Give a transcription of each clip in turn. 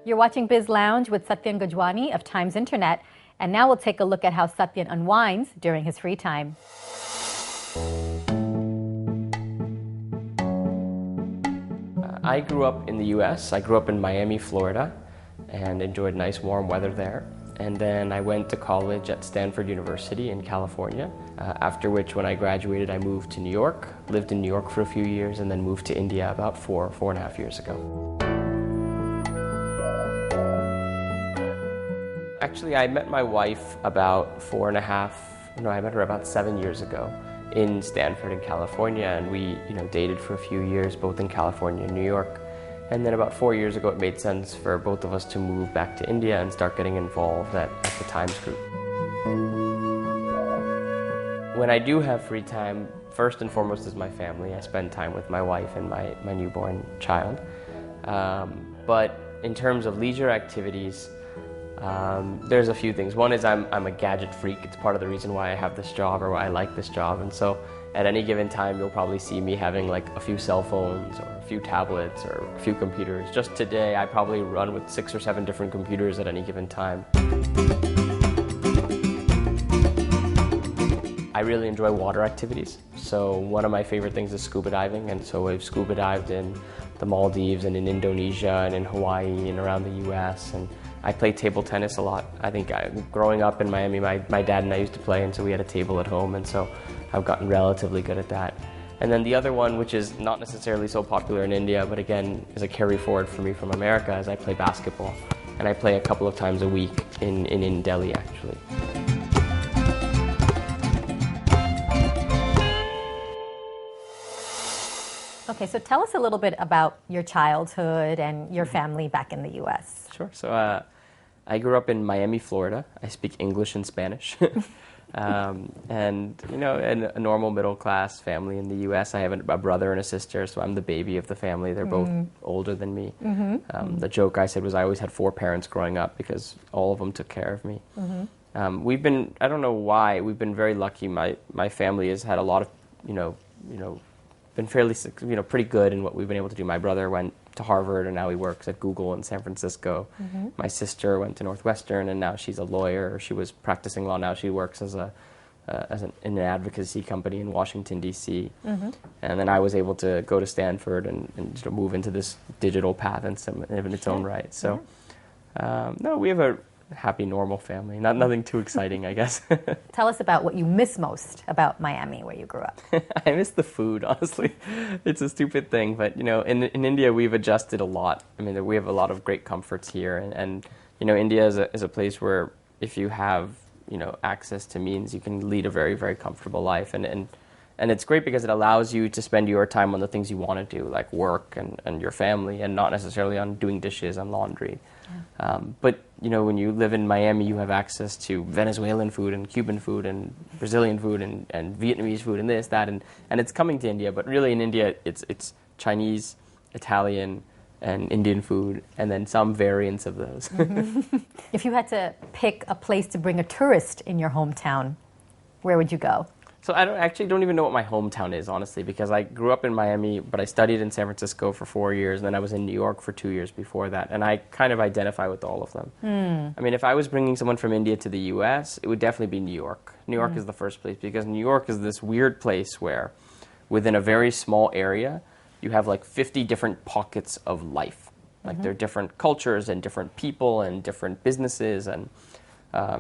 You're watching Biz Lounge with Satyan Gajwani of Times Internet, and now we'll take a look at how Satyan unwinds during his free time. I grew up in the US. I grew up in Miami, Florida, and enjoyed nice warm weather there. And then I went to college at Stanford University in California, after which when I graduated I moved to New York, lived in New York for a few years, and then moved to India about four and a half years ago. Actually, I met my wife about I met her about 7 years ago in Stanford in California, and we dated for a few years, both in California and New York. And then about 4 years ago, it made sense for both of us to move back to India and start getting involved at the Times Group. When I do have free time, first and foremost is my family. I spend time with my wife and my newborn child. But in terms of leisure activities, there's a few things. One is I'm a gadget freak. It's part of the reason why I have this job or why I like this job. And so at any given time, you'll probably see me having like a few cell phones or a few tablets or a few computers. Just today, I probably run with 6 or 7 different computers at any given time. I really enjoy water activities. So one of my favorite things is scuba diving. And so I've scuba dived in the Maldives and in Indonesia and in Hawaii and around the US. And I play table tennis a lot. I think growing up in Miami, my dad and I used to play, and so we had a table at home, and so I've gotten relatively good at that. And then the other one, which is not necessarily so popular in India, but again is a carry forward for me from America, is I play basketball. And I play a couple of times a week in Delhi, actually. Okay, so tell us a little bit about your childhood and your family back in the U.S. Sure. So I grew up in Miami, Florida. I speak English and Spanish. And, in a normal middle-class family in the U.S. I have a brother and a sister, so I'm the baby of the family. They're both older than me. The joke I said was I always had 4 parents growing up because all of them took care of me. I don't know why, we've been very lucky. My family has had a lot of, been fairly, pretty good in what we've been able to do. My brother went to Harvard, and now he works at Google in San Francisco. My sister went to Northwestern, and now she's a lawyer. She was practicing law. Now she works in an advocacy company in Washington, D.C. And then I was able to go to Stanford and sort of move into this digital path in its own right. So, no, we have a happy, normal family. Nothing too exciting, I guess. Tell us about what you miss most about Miami, where you grew up. I miss the food, honestly. It's a stupid thing, but, in India, we've adjusted a lot. I mean, we have a lot of great comforts here, and India is a place where if you have, access to means, you can lead a very, very comfortable life, and it's great because it allows you to spend your time on the things you want to do, like work and your family, and not necessarily on doing dishes and laundry. Yeah. But when you live in Miami, you have access to Venezuelan food and Cuban food and Brazilian food and Vietnamese food and this, that, and it's coming to India. But really in India, it's Chinese, Italian, and Indian food, and then some variants of those. If you had to pick a place to bring a tourist in your hometown, where would you go? So I don't even know what my hometown is, honestly, because I grew up in Miami, but I studied in San Francisco for 4 years, and then I was in New York for 2 years before that, and I kind of identify with all of them. I mean, if I was bringing someone from India to the U.S., it would definitely be New York. New York is the first place, because New York is this weird place where, within a very small area, you have like 50 different pockets of life. Like there are different cultures and different people and different businesses, and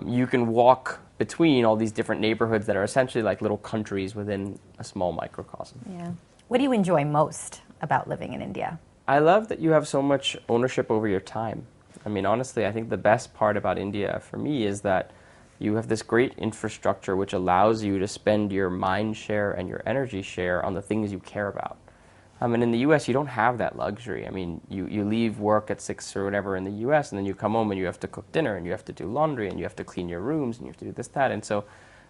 you can walk between all these different neighborhoods that are essentially like little countries within a small microcosm. Yeah. What do you enjoy most about living in India? I love that you have so much ownership over your time. I mean, honestly, I think the best part about India for me is that you have this great infrastructure which allows you to spend your mind share and your energy share on the things you care about. And in the U.S., you don't have that luxury. I mean, you leave work at 6 or whatever in the U.S., and then you come home and you have to cook dinner, and you have to do laundry, and you have to clean your rooms, and you have to do this, that. And so,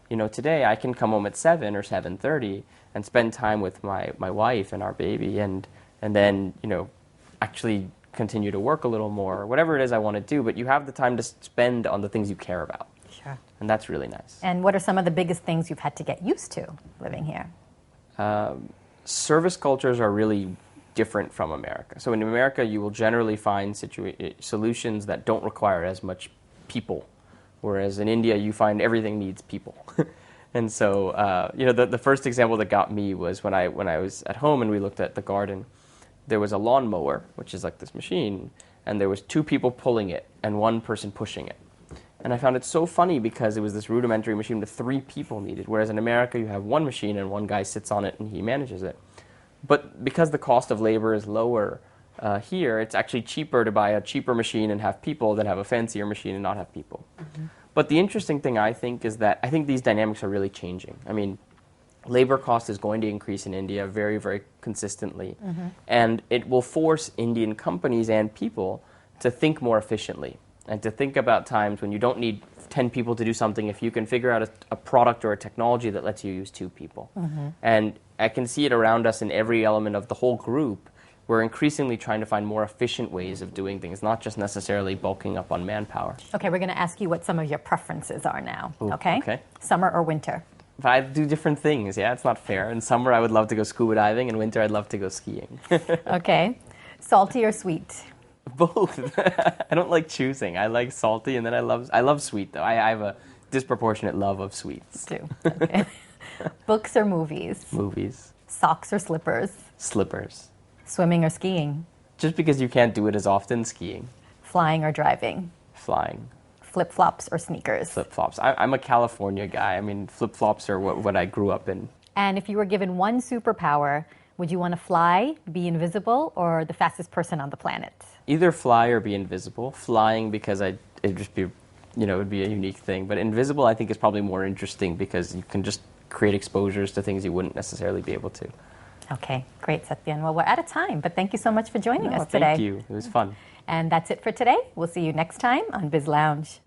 today I can come home at 7 or 7:30 and spend time with my wife and our baby, and then, actually continue to work a little more, or whatever it is I want to do. But you have the time to spend on the things you care about. Sure. And that's really nice. And what are some of the biggest things you've had to get used to living here? Service cultures are really different from America. So in America, you will generally find solutions that don't require as much people, whereas in India, you find everything needs people. And so, you know, the first example that got me was when I was at home and we looked at the garden. There was a lawnmower, which is like this machine, and there was 2 people pulling it and 1 person pushing it. And I found it so funny because it was this rudimentary machine with 3 people needed, whereas in America you have 1 machine and 1 guy sits on it and he manages it. But because the cost of labor is lower here, it's actually cheaper to buy a cheaper machine and have people than have a fancier machine and not have people. Mm-hmm. But the interesting thing, I think, is that I think these dynamics are really changing. I mean, labor cost is going to increase in India very, very consistently. Mm-hmm. And it will force Indian companies and people to think more efficiently and to think about times when you don't need 10 people to do something if you can figure out a product or a technology that lets you use 2 people. Mm-hmm. And I can see it around us in every element of the whole group. We're increasingly trying to find more efficient ways of doing things, not just necessarily bulking up on manpower. Okay, we're going to ask you what some of your preferences are now. Ooh, okay? Summer or winter? If I do different things, yeah, it's not fair. In summer, I would love to go scuba diving. In winter, I'd love to go skiing. Okay. Salty or sweet? Both. I don't like choosing. I like salty, and then I love sweet, though. I have a disproportionate love of sweets. Too. Okay. Books or movies? Movies. Socks or slippers? Slippers. Swimming or skiing? Just because you can't do it as often, skiing. Flying or driving? Flying. Flip-flops or sneakers? Flip-flops. I'm a California guy. I mean, flip-flops are what I grew up in. And if you were given one superpower, would you want to fly, be invisible, or the fastest person on the planet? Either fly or be invisible. Flying because it'd just be, you know, it would be a unique thing. But invisible, I think, is probably more interesting because you can just create exposures to things you wouldn't necessarily be able to. Okay, great, Satyan. Well, we're out of time, but thank you so much for joining us today. Thank you. It was fun. And that's it for today. We'll see you next time on Biz Lounge.